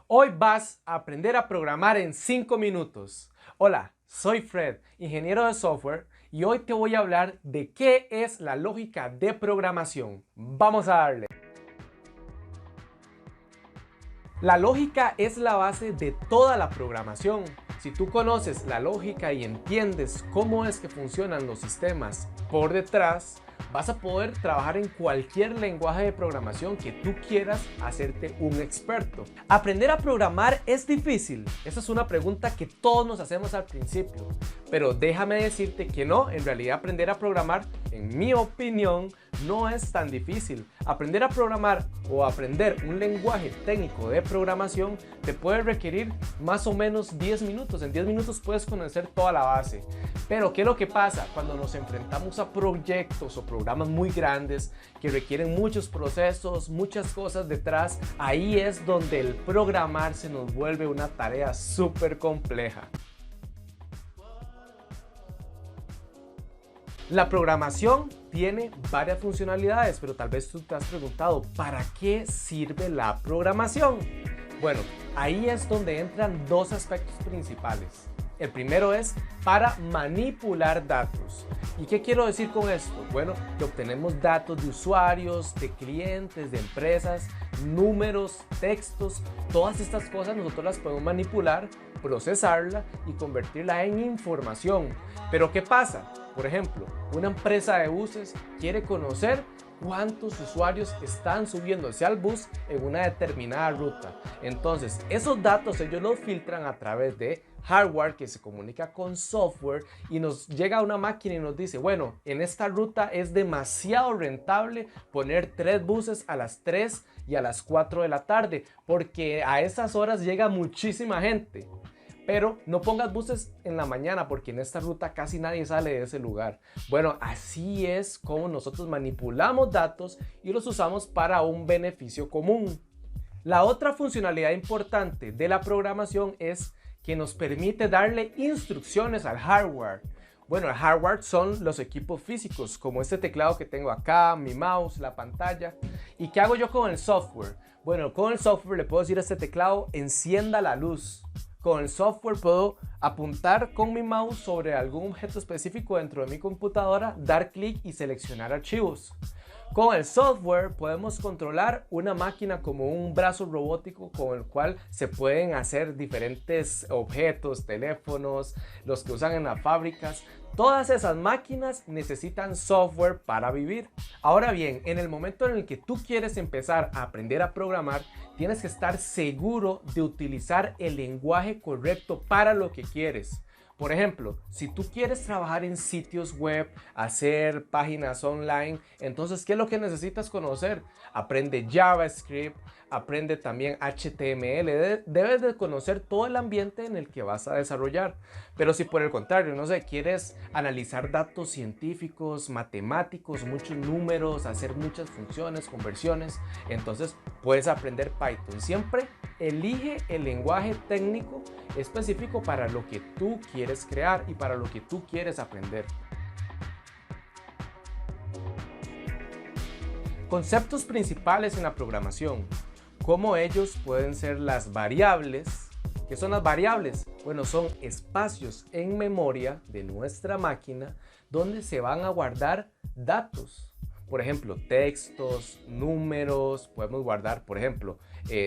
Hoy vas a aprender a programar en 5 minutos. Hola, soy Fred, ingeniero de software, y hoy te voy a hablar de qué es la lógica de programación. Vamos a darle. La lógica es la base de toda la programación. Si tú conoces la lógica y entiendes cómo es que funcionan los sistemas por detrás, vas a poder trabajar en cualquier lenguaje de programación que tú quieras hacerte un experto. ¿Aprender a programar es difícil? Esa es una pregunta que todos nos hacemos al principio. Pero déjame decirte que no, en realidad aprender a programar, en mi opinión, no es tan difícil. Aprender a programar o aprender un lenguaje técnico de programación te puede requerir más o menos 10 minutos. En 10 minutos puedes conocer toda la base. Pero ¿qué es lo que pasa? Cuando nos enfrentamos a proyectos o programas muy grandes que requieren muchos procesos, muchas cosas detrás, ahí es donde el programar se nos vuelve una tarea súper compleja. La programación tiene varias funcionalidades, pero tal vez tú te has preguntado, ¿para qué sirve la programación? Bueno, ahí es donde entran dos aspectos principales. El primero es para manipular datos. ¿Y qué quiero decir con esto? Bueno, que obtenemos datos de usuarios, de clientes, de empresas, números, textos, todas estas cosas nosotros las podemos manipular, procesarla y convertirla en información. Pero ¿qué pasa? Por ejemplo, una empresa de buses quiere conocer cuántos usuarios están subiéndose al bus en una determinada ruta. Entonces, esos datos ellos los filtran a través de hardware que se comunica con software y nos llega a una máquina y nos dice, bueno, en esta ruta es demasiado rentable poner 3 buses a las 3 y a las 4 de la tarde porque a esas horas llega muchísima gente. Pero no pongas buses en la mañana porque en esta ruta casi nadie sale de ese lugar. Bueno, así es como nosotros manipulamos datos y los usamos para un beneficio común. La otra funcionalidad importante de la programación es que nos permite darle instrucciones al hardware. Bueno, el hardware son los equipos físicos, como este teclado que tengo acá, mi mouse, la pantalla. ¿Y qué hago yo con el software? Bueno, con el software le puedo decir a este teclado, encienda la luz. Con el software puedo apuntar con mi mouse sobre algún objeto específico dentro de mi computadora, dar clic y seleccionar archivos. Con el software podemos controlar una máquina como un brazo robótico con el cual se pueden hacer diferentes objetos, teléfonos, los que usan en las fábricas. Todas esas máquinas necesitan software para vivir. Ahora bien, en el momento en el que tú quieres empezar a aprender a programar, tienes que estar seguro de utilizar el lenguaje correcto para lo que quieres. Por ejemplo, si tú quieres trabajar en sitios web, hacer páginas online, entonces, ¿qué es lo que necesitas conocer? Aprende JavaScript, aprende también HTML, debes de conocer todo el ambiente en el que vas a desarrollar. Pero si por el contrario, no sé, quieres analizar datos científicos, matemáticos, muchos números, hacer muchas funciones, conversiones, entonces puedes aprender Python. Siempre elige el lenguaje técnico específico para lo que tú quieres crear y para lo que tú quieres aprender. Conceptos principales en la programación. ¿Cómo ellos pueden ser las variables? ¿Qué son las variables? Bueno, son espacios en memoria de nuestra máquina donde se van a guardar datos. Por ejemplo, textos, números, podemos guardar, por ejemplo,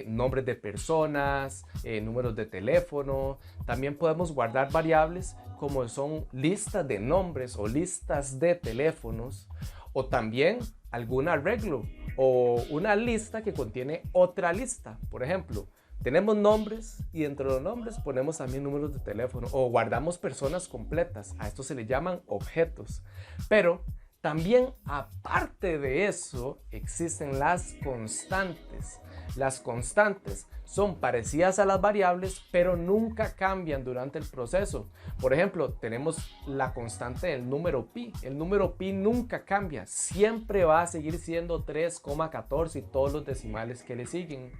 nombres de personas, números de teléfono. También podemos guardar variables como son listas de nombres o listas de teléfonos, o también algún arreglo o una lista que contiene otra lista. Por ejemplo, tenemos nombres y dentro de los nombres ponemos también números de teléfono o guardamos personas completas. A esto se le llaman objetos. Pero también, aparte de eso, existen las constantes. Las constantes son parecidas a las variables, pero nunca cambian durante el proceso. Por ejemplo, tenemos la constante del número pi. El número pi nunca cambia. Siempre va a seguir siendo 3,14 y todos los decimales que le siguen.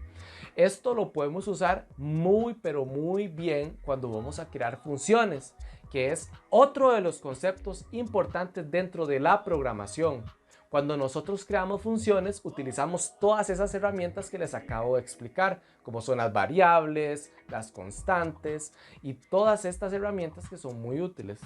Esto lo podemos usar pero muy bien cuando vamos a crear funciones, que es otro de los conceptos importantes dentro de la programación. Cuando nosotros creamos funciones, utilizamos todas esas herramientas que les acabo de explicar, como son las variables, las constantes y todas estas herramientas que son muy útiles.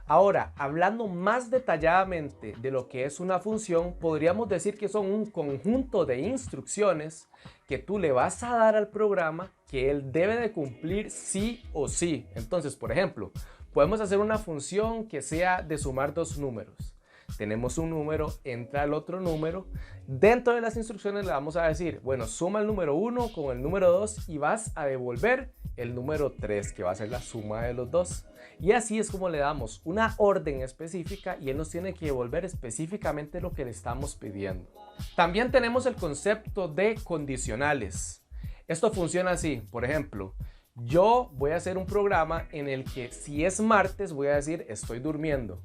Ahora, hablando más detalladamente de lo que es una función, podríamos decir que son un conjunto de instrucciones que tú le vas a dar al programa que él debe de cumplir sí o sí. Entonces, por ejemplo, podemos hacer una función que sea de sumar dos números. Tenemos un número, entra el otro número. Dentro de las instrucciones le vamos a decir, bueno, suma el número 1 con el número 2 y vas a devolver el número 3, que va a ser la suma de los dos. Y así es como le damos una orden específica y él nos tiene que devolver específicamente lo que le estamos pidiendo. También tenemos el concepto de condicionales. Esto funciona así, por ejemplo, yo voy a hacer un programa en el que si es martes voy a decir estoy durmiendo.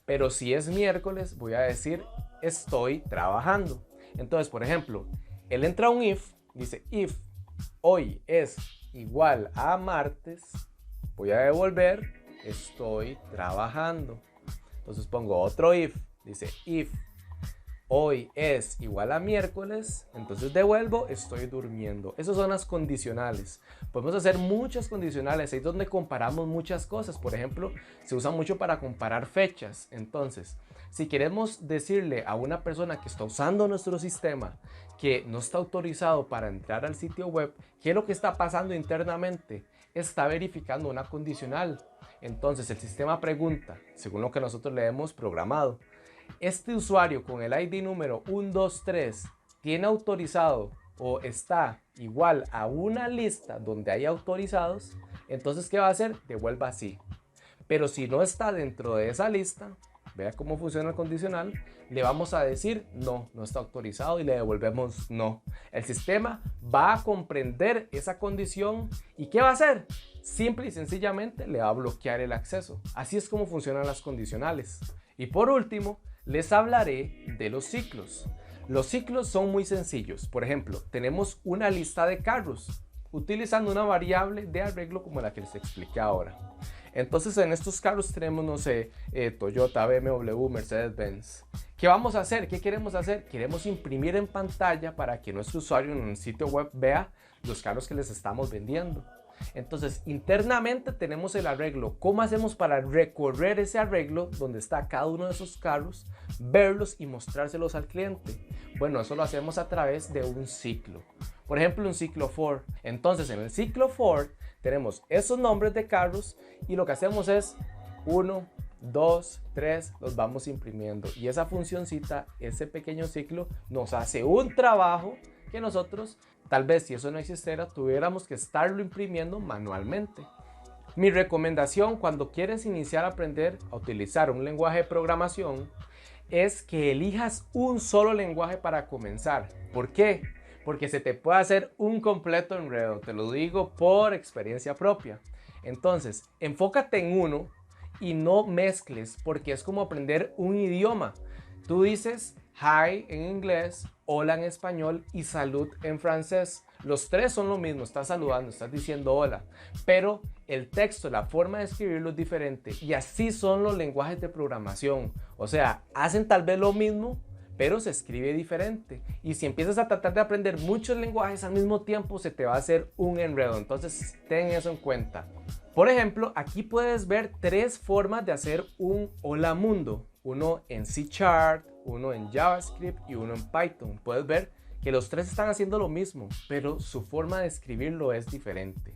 Pero si es miércoles, voy a decir estoy trabajando. Entonces, por ejemplo, él entra a un if, dice if hoy es igual a martes, voy a devolver estoy trabajando. Entonces pongo otro if, dice if hoy es igual a miércoles, entonces devuelvo estoy durmiendo. Esas son las condicionales. Podemos hacer muchas condicionales, ahí es donde comparamos muchas cosas. Por ejemplo, se usa mucho para comparar fechas. Entonces, si queremos decirle a una persona que está usando nuestro sistema que no está autorizado para entrar al sitio web, ¿qué es lo que está pasando internamente? Está verificando una condicional. Entonces el sistema pregunta, según lo que nosotros le hemos programado, ¿este usuario con el ID número 123 tiene autorizado o está igual a una lista donde hay autorizados? Entonces, ¿qué va a hacer? Devuelva sí. Pero si no está dentro de esa lista, vea cómo funciona el condicional, le vamos a decir no, no está autorizado y le devolvemos no. El sistema va a comprender esa condición y ¿qué va a hacer? Simple y sencillamente le va a bloquear el acceso. Así es como funcionan las condicionales. Y por último, les hablaré de los ciclos. Los ciclos son muy sencillos. Por ejemplo, tenemos una lista de carros utilizando una variable de arreglo como la que les expliqué ahora. Entonces en estos carros tenemos, no sé, Toyota, BMW, Mercedes-Benz. ¿Qué vamos a hacer? ¿Qué queremos hacer? Queremos imprimir en pantalla para que nuestro usuario en un sitio web vea los carros que les estamos vendiendo. Entonces internamente tenemos el arreglo. ¿Cómo hacemos para recorrer ese arreglo donde está cada uno de esos carros, verlos y mostrárselos al cliente? Bueno, eso lo hacemos a través de un ciclo. Por ejemplo, un ciclo for. Entonces en el ciclo for tenemos esos nombres de carros y lo que hacemos es 1, 2, 3, los vamos imprimiendo. Y esa funcioncita, ese pequeño ciclo, nos hace un trabajo que nosotros, tal vez si eso no existiera, tuviéramos que estarlo imprimiendo manualmente. Mi recomendación cuando quieres iniciar a aprender a utilizar un lenguaje de programación es que elijas un solo lenguaje para comenzar. ¿Por qué? Porque se te puede hacer un completo enredo, te lo digo por experiencia propia. Entonces, enfócate en uno y no mezcles, porque es como aprender un idioma. Tú dices hi en inglés, hola en español y salud en francés. Los tres son lo mismo, estás saludando, estás diciendo hola, pero el texto, la forma de escribirlo es diferente y así son los lenguajes de programación. O sea, hacen tal vez lo mismo, pero se escribe diferente. Y si empiezas a tratar de aprender muchos lenguajes al mismo tiempo, se te va a hacer un enredo. Entonces, ten eso en cuenta. Por ejemplo, aquí puedes ver tres formas de hacer un hola mundo. Uno en C#, uno en JavaScript y uno en Python. Puedes ver que los tres están haciendo lo mismo, pero su forma de escribirlo es diferente.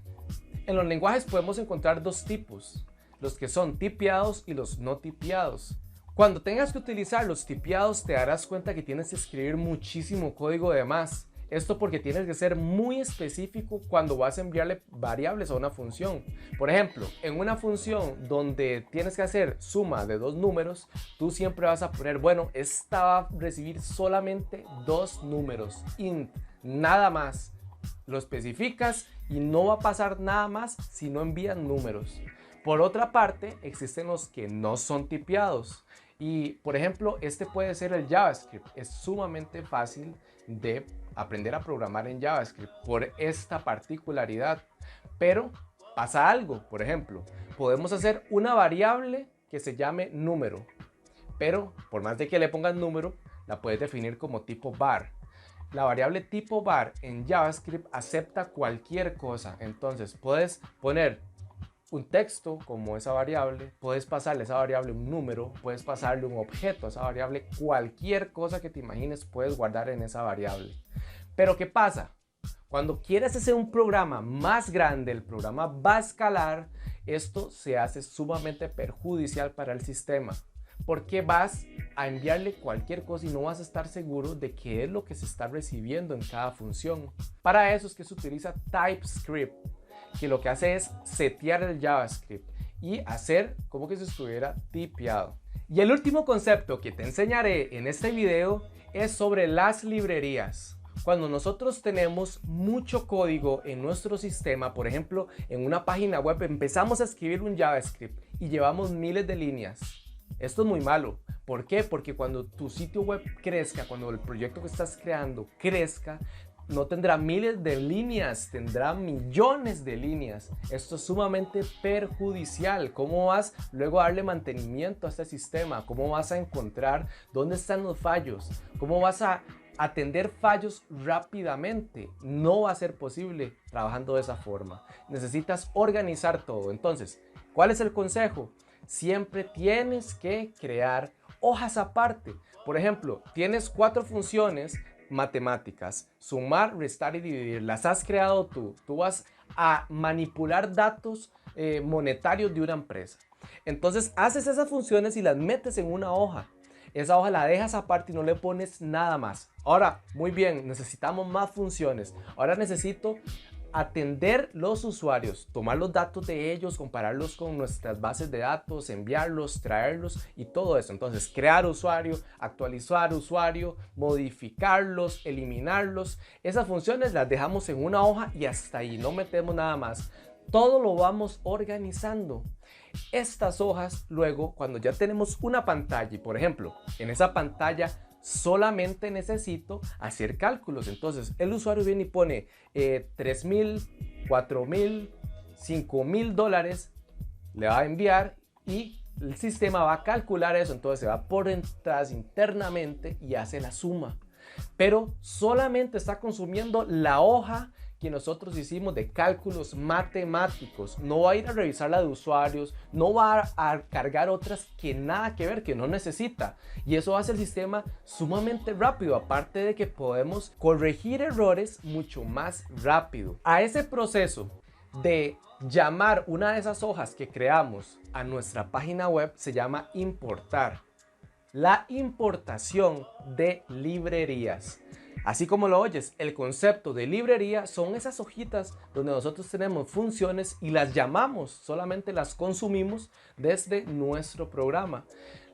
En los lenguajes podemos encontrar dos tipos, los que son tipeados y los no tipeados. Cuando tengas que utilizar los tipeados te darás cuenta que tienes que escribir muchísimo código de más. Esto porque tienes que ser muy específico cuando vas a enviarle variables a una función. Por ejemplo, en una función donde tienes que hacer suma de dos números, tú siempre vas a poner, bueno, esta va a recibir solamente dos números, int, nada más. Lo especificas y no va a pasar nada más si no envían números. Por otra parte, existen los que no son tipeados. Y por ejemplo, este puede ser el JavaScript. Es sumamente fácil de aprender a programar en JavaScript por esta particularidad. Pero pasa algo, por ejemplo, podemos hacer una variable que se llame número. Pero por más de que le pongan número, la puedes definir como tipo var. La variable tipo var en JavaScript acepta cualquier cosa. Entonces puedes poner un texto como esa variable, puedes pasarle a esa variable un número, puedes pasarle un objeto a esa variable, cualquier cosa que te imagines puedes guardar en esa variable. Pero ¿qué pasa? Cuando quieres hacer un programa más grande, el programa va a escalar, esto se hace sumamente perjudicial para el sistema. Porque vas a enviarle cualquier cosa y no vas a estar seguro de qué es lo que se está recibiendo en cada función. Para eso es que se utiliza TypeScript, que lo que hace es setear el JavaScript y hacer como que se estuviera tipeado. Y el último concepto que te enseñaré en este video es sobre las librerías. Cuando nosotros tenemos mucho código en nuestro sistema, por ejemplo, en una página web empezamos a escribir un JavaScript y llevamos miles de líneas. Esto es muy malo. ¿Por qué? Porque cuando tu sitio web crezca, cuando el proyecto que estás creando crezca, no tendrá miles de líneas, tendrá millones de líneas. Esto es sumamente perjudicial. ¿Cómo vas luego a darle mantenimiento a este sistema? ¿Cómo vas a encontrar dónde están los fallos? ¿Cómo vas a atender fallos rápidamente? No va a ser posible trabajando de esa forma. Necesitas organizar todo. Entonces, ¿cuál es el consejo? Siempre tienes que crear hojas aparte. Por ejemplo, tienes 4 funciones matemáticas: sumar, restar y dividir. Las has creado tú. Tú vas a manipular datos monetarios de una empresa. Entonces haces esas funciones y las metes en una hoja. Esa hoja la dejas aparte y no le pones nada más. Ahora, muy bien, necesitamos más funciones. Ahora necesito atender los usuarios, tomar los datos de ellos, compararlos con nuestras bases de datos, enviarlos, traerlos y todo eso. Entonces, crear usuario, actualizar usuario, modificarlos, eliminarlos. Esas funciones las dejamos en una hoja y hasta ahí, no metemos nada más. Todo lo vamos organizando. Estas hojas luego, cuando ya tenemos una pantalla y por ejemplo, en esa pantalla solamente necesito hacer cálculos. Entonces el usuario viene y pone 3,000, 4,000, 5,000 dólares, le va a enviar y el sistema va a calcular eso. Entonces se va por detrás internamente y hace la suma. Pero solamente está consumiendo la hoja que nosotros hicimos de cálculos matemáticos. No va a ir a revisar la de usuarios, no va a cargar otras que nada que ver, que no necesita. Y eso hace el sistema sumamente rápido, aparte de que podemos corregir errores mucho más rápido. A ese proceso de llamar una de esas hojas que creamos a nuestra página web se llama importar. La importación de librerías. Así como lo oyes, el concepto de librería son esas hojitas donde nosotros tenemos funciones y las llamamos, solamente las consumimos desde nuestro programa.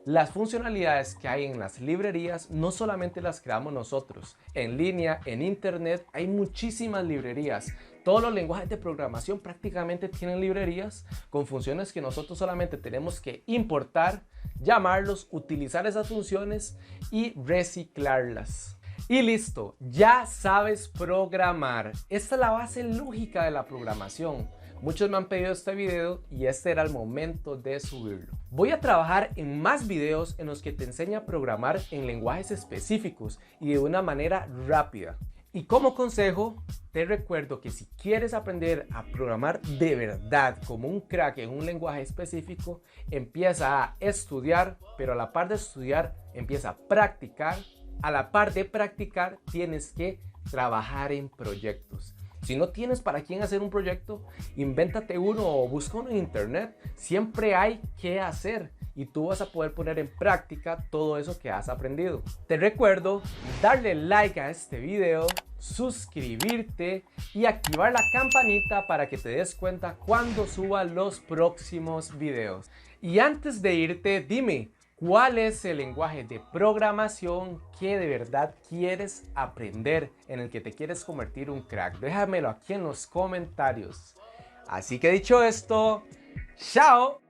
Las funcionalidades que hay en las librerías no solamente las creamos nosotros. En línea, en internet, hay muchísimas librerías. Todos los lenguajes de programación prácticamente tienen librerías con funciones que nosotros solamente tenemos que importar, llamarlos, utilizar esas funciones y reciclarlas. Y listo, ya sabes programar. Esta es la base lógica de la programación. Muchos me han pedido este video y este era el momento de subirlo. Voy a trabajar en más videos en los que te enseño a programar en lenguajes específicos y de una manera rápida. Y como consejo, te recuerdo que si quieres aprender a programar de verdad como un crack en un lenguaje específico, empieza a estudiar, pero a la par de estudiar, empieza a practicar. A la par de practicar, tienes que trabajar en proyectos. Si no tienes para quién hacer un proyecto, invéntate uno o busca uno en internet. Siempre hay que hacer y tú vas a poder poner en práctica todo eso que has aprendido. Te recuerdo darle like a este video, suscribirte y activar la campanita para que te des cuenta cuando suba los próximos videos. Y antes de irte, dime, ¿cuál es el lenguaje de programación que de verdad quieres aprender, en el que te quieres convertir un crack? Déjamelo aquí en los comentarios. Así que dicho esto, ¡chao!